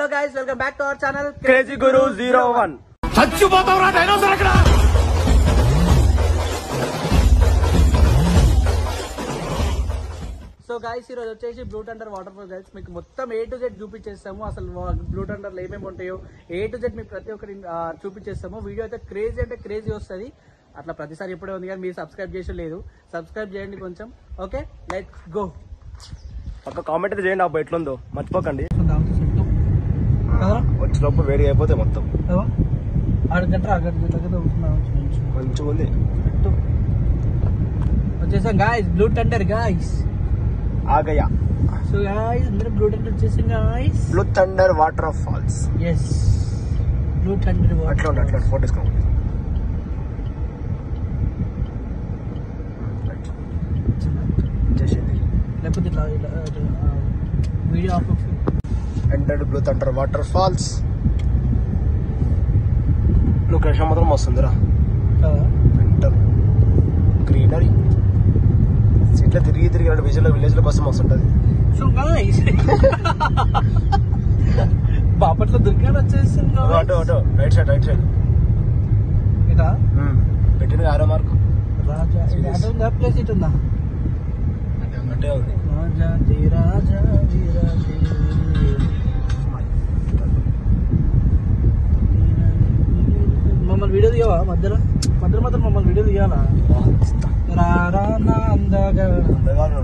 guys, welcome back to our channel Crazy Guru 01. చచ్చిపోతావురా dinosaur అక్కడ. So guys ఈరోజు వచ్చేసి blue thunder water fall guys మీకు మొత్తం A to Z చూపించేస్తాము. అసలు blue థండర్లో ఏమేమి ఉంటాయో A to Z మీకు ప్రతి ఒక్కటి చూపించేస్తాము. వీడియో అయితే క్రేజీ అంటే క్రేజీ వస్తుంది. అట్లా ప్రతిసారి ఎప్పుడే ఉంది కానీ మీరు సబ్స్క్రైబ్ చేసి లేదు, సబ్స్క్రైబ్ చేయండి కొంచెం. Okay let's go. ఒక కామెంట్ అయితే చేయండి అబ్బా ఎట్లుందో మర్చిపోకండి. వచ్చినప్పుడు వేడి అయిపోతే మొత్తం మంచిగా ఉంది. వచ్చేసాం గాయస్ బ్లూ థండర్ గాయస్. ఆగయా. సో గాయస్ అందరూ బ్లూ థండర్ వచ్చేసాం guys. Blue thunder waterfalls. yes blue thunder water. అట్లా ఫోటో తీసుకోండి. లేకపోతే ఇట్లా video of entered blue thunder waterfalls. Location మాత్రం వస్తుందిరా. Enter greenery. ఇట్లా తిరిగి విలేజ్ లో బస్సు వస్తుంటది. సో గాయ్స్ బాపట్ల దుర్గాడు వచ్చేసింది. రైట్ సైడ్ ఇదా పెట్టిన ఆరో మార్కు. రాజా ఉందా ప్లేస్ ఇటు ఉందా? అంటే ఉంది. రాజా మమ్మల్ని వీడియో తీయవా? మధ్యలో మాత్రం మమ్మల్ని వీడియో తీయాలా?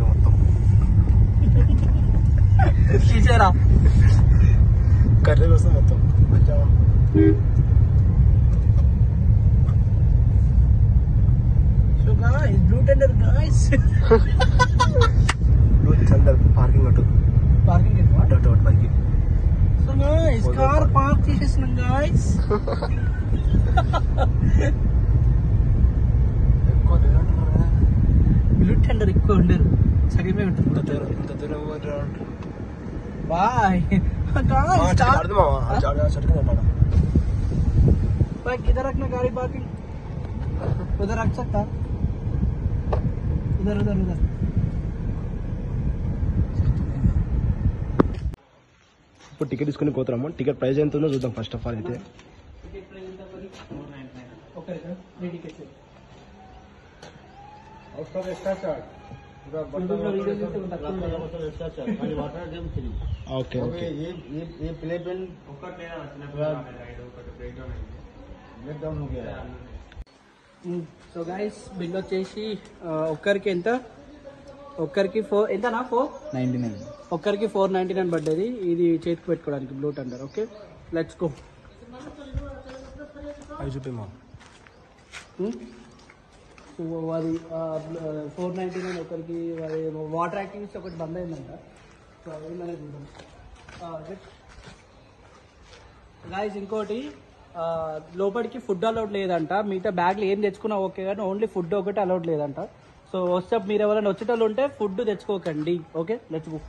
మొత్తం తీసారా కర్రీ కోసం మొత్తం blue thunder guys. Blue thunder parking అటు bike. So guys car park చేసేసినాం గాయ్స్. బ్లూ థండర్ ఎక్కువ ఉండరు, సగమే ఉంటుంది. బాయ్ भाई किधर रखना गाड़ी पार्किंग? उधर रख सकता? उधर ఇప్పుడు టికెట్ తీసుకుని పోతున్నాము. టికెట్ ప్రైస్ ఎంత ఉందో చూద్దాం ఫస్ట్ ఆఫ్ ఆల్. అయితే okay okay. So guys bill వచ్చేసి ఒక్కరికి ఎంత? ఒక్కరికి 499. ఒక్కరికి 499 పడ్డది. ఇది చేతికి పెట్టుకోవడానికి blue thunder. Okay let's go. అవి చూపేమా. సో అది 499 ఒకరికి. వాటర్ యాక్టివిటీస్ ఒకటి బంద్ అయిందంట. సో అవి మనకి చూద్దాం గాయస్. ఇంకోటి లోపలికి ఫుడ్ అలౌడ్ లేదంట. మిగతా బ్యాగ్లు ఏం తెచ్చుకున్నా ఓకే కానీ ఓన్లీ ఫుడ్ ఒకటి అలౌడ్ లేదంట. సో వస్తే మీరు ఎవరైనా వచ్చేటోళ్ళు ఉంటే ఫుడ్ తెచ్చుకోకండి. Okay let's go.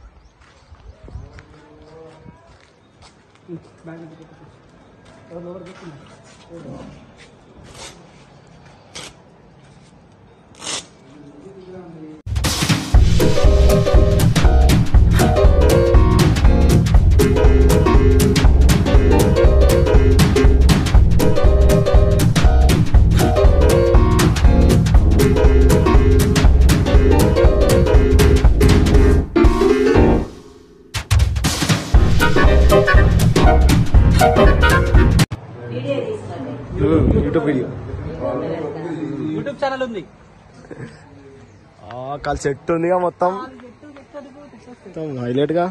YouTube channel ఉంది. కాల్ సెట్ ఉందిగా మొత్తం హైలైట్ గా.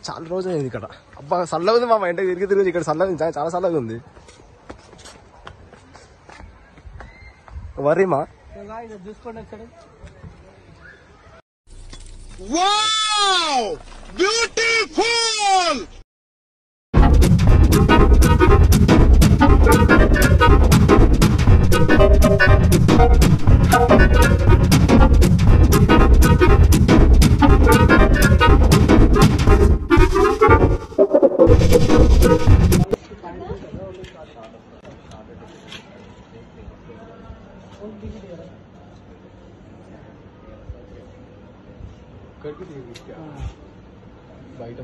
చాలా రోజులు అయింది ఇక్కడ. అబ్బా చల్లగా ఉంది. మా ఇంటికి తిరిగి ఇక్కడ చల్లగా చాలా చల్లగా ఉంది. వరీమా చూసుకోండి ఇక్కడ. Wow beautiful. करके दिए क्या బయట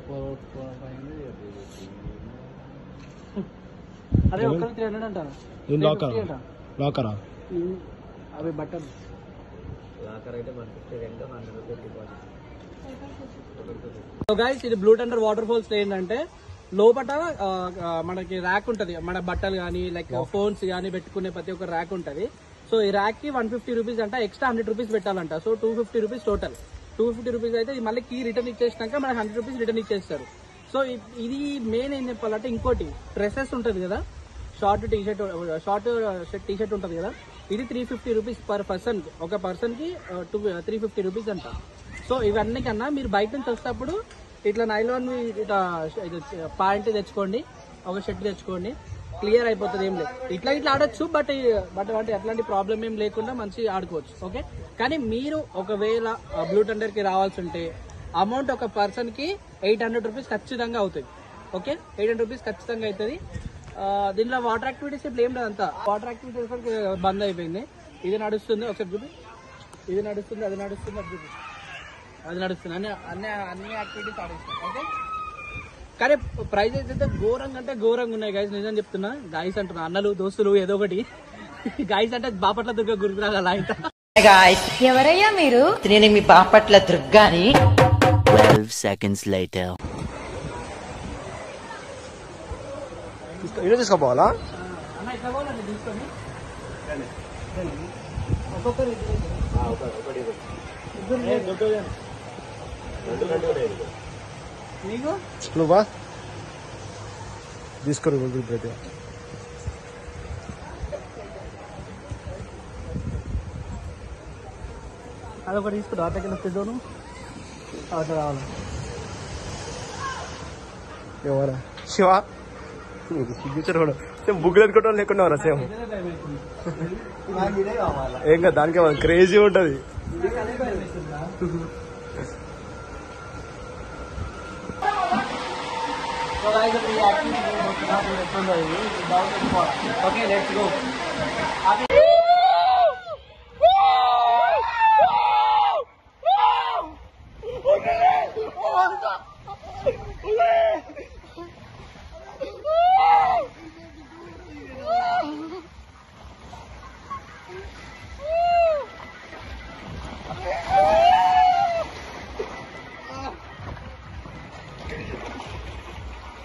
అదే ఒక్కరు 300 అంటారు. లాకరా అవి బట్టలు సో గైస్ ఇది బ్లూ థండర్ వాటర్ ఫాల్స్ ఏంటంటే లోపల మనకి ర్యాక్ ఉంటది, మన బట్టలు కానీ లైక్ ఫోన్స్ కానీ పెట్టుకునే ప్రతి ఒక్క ర్యాక్ ఉంటది. సో ఈ ర్యాక్ కి 150 రూపీస్ అంట, ఎక్స్ట్రా 100 రూపీస్ పెట్టాలంట. So 250 rupees total. 250 రూపీస్ అయితే మళ్ళీ కీ రిటర్న్ ఇచ్చేసినాక మనకి 100 రూపీస్ రిటర్న్ ఇచ్చేస్తారు. సో ఇది మెయిన్ ఏం చెప్పాలంటే ఇంకోటి డ్రెస్సెస్ ఉంటది కదా, షార్ట్ టీ షర్ట్ ఉంటది కదా, ఇది 350 రూపీస్ పర్ పర్సన్. ఒక పర్సన్ కి 350 రూపీస్ అంట. సో ఇవన్నీ కన్నా మీరు బయట నుంచి వస్తేప్పుడు ఇట్లా నైలాన్ ఇట్లా ప్యాంట్ తెచ్చుకోండి, ఒక షర్ట్ తెచ్చుకోండి, క్లియర్ అయిపోతుంది. ఏం లేదు, ఇట్లా ఆడొచ్చు, బట్ అంటే అట్లాంటి ప్రాబ్లం ఏం లేకుండా మంచిగా ఆడుకోవచ్చు. ఓకే, కానీ మీరు ఒకవేళ బ్లూ థండర్ కి రావాల్సి ఉంటే అమౌంట్ ఒక పర్సన్ కి 800 రూపీస్ ఖచ్చితంగా అవుతుంది. ఓకే, 800 రూపీస్ ఖచ్చితంగా అవుతుంది. దీనిలో వాటర్ యాక్టివిటీస్ ఇప్పుడు ఏం లేదు, అంతా వాటర్ యాక్టివిటీస్ బంద్ అయిపోయింది. ఇది నడుస్తుంది, ఒకసారి చూపి, ఇది నడుస్తుంది, అది నడుస్తుంది, అది చూపి, అది నడుస్తుంది, అన్ని యాక్టివిటీస్ ఆడిస్తాయి. ఓకే, కానీ ప్రైజెస్ అయితే ఘోరంగా అంటే ఘోరంగా ఉన్నాయి గైస్. నిజం చెప్తున్నా, గాయస్ అంటున్నా, అన్నలు దోస్తులు ఏదో ఒకటి. గాయస్ అంటే బాపట్ల దుర్గ గురికి రాగల ఇంత. ఎవరయ్యా మీరు? నేను మీ బాపట్ల దుర్గాని. 12 seconds later. ఇల్లు తీసుకోపోవాలా? అన్న ఇట్లా పోవాలండి తీసుకొని ఒక్కొక్కరు మీకు నువ్వా తీసుకోరు ప్రతి అదొకటి తీసుకుంటా. అట్లకి వస్తుందోను అట్లా రావాలి. ఎవరా శివ సిగ్నేచర్ కూడా సేమ్ బుక్ ఎదుకోవడం లేకుండా రా సేమ్ ఏం కదా, దానికే క్రేజీ ఉంటది. Okay, let's go.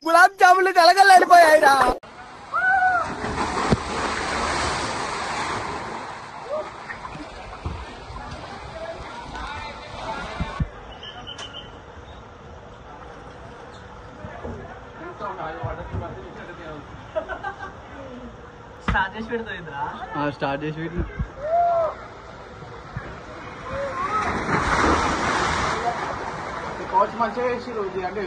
గులాబ్ జాములు కలగలేడిపోయాయిరా. స్టార్ట్ చేసి పెడతా, స్టార్ట్ చేసి పెట్టి కోచ్ మంచిగా వేసి రోజు అంటే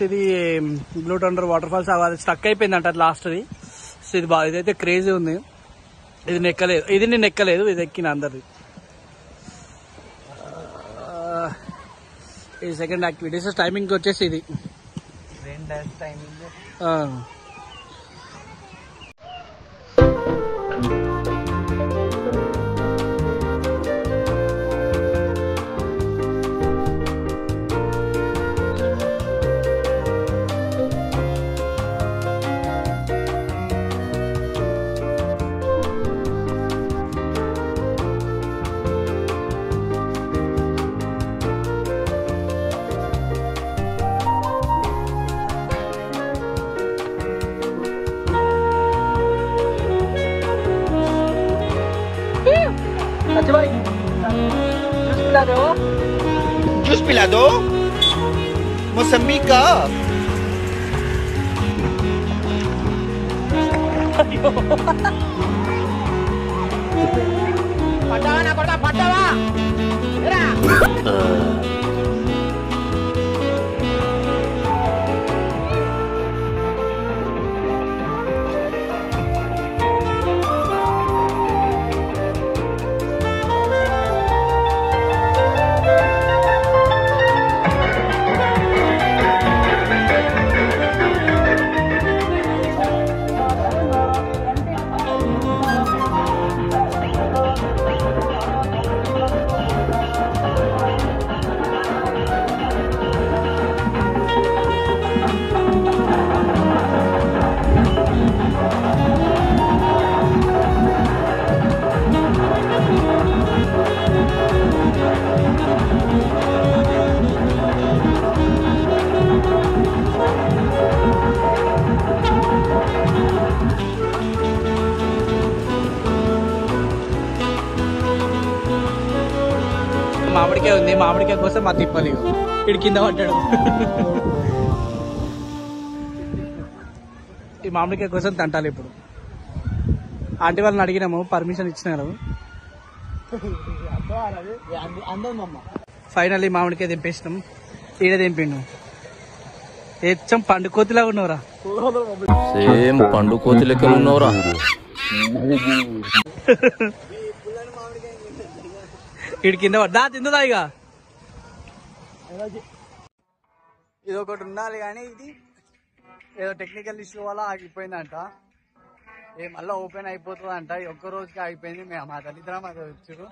ఇది బ్లూ థండర్ వాటర్ ఫాల్స్ అది స్టక్ అయిపోయిందంట లాస్ట్ది. సో ఇది బాగా, ఇదైతే క్రేజీ ఉంది. ఇది నెక్కలేదు, ఇది నేను ఎక్కలేదు, ఇది ఎక్కిన అందరిది. ఇది సెకండ్ యాక్టివిటీస్. టైమింగ్ వచ్చేసి ఇది जूस पिला दो मौसमी का. పడ్డావా నా కొడతా, పడ్డావా? మామిడికాయ ఉంది, మామిడికాయ కోసం మా తిప్పలు ఇటు కింద పడ్డాడు. ఈ మామిడికాయ కోసం తంటాలి ఇప్పుడు. ఆంటీ వాళ్ళని అడిగినాము, పర్మిషన్ ఇచ్చినారు. ఫైనల్లీ మామిడికాయ దింపేసినాం. ఈడ దింపిండు. హెచ్చం పండు కోతిలా ఉన్నవరా. సేమ్ పండు కోతి లెక్క ఉన్నవరా. ఇటు కింద పడ్డా తిందుదా ఇక. ఇది ఒకటి ఉండాలి కానీ ఇది ఏదో టెక్నికల్ ఇష్యూ వల్ల ఆగిపోయిందంట. మళ్ళీ ఓపెన్ అయిపోతుందంట. ఒక్క రోజుకి ఆగిపోయింది. మేము మా తల్లిదండ్రులు మాకు వచ్చారు.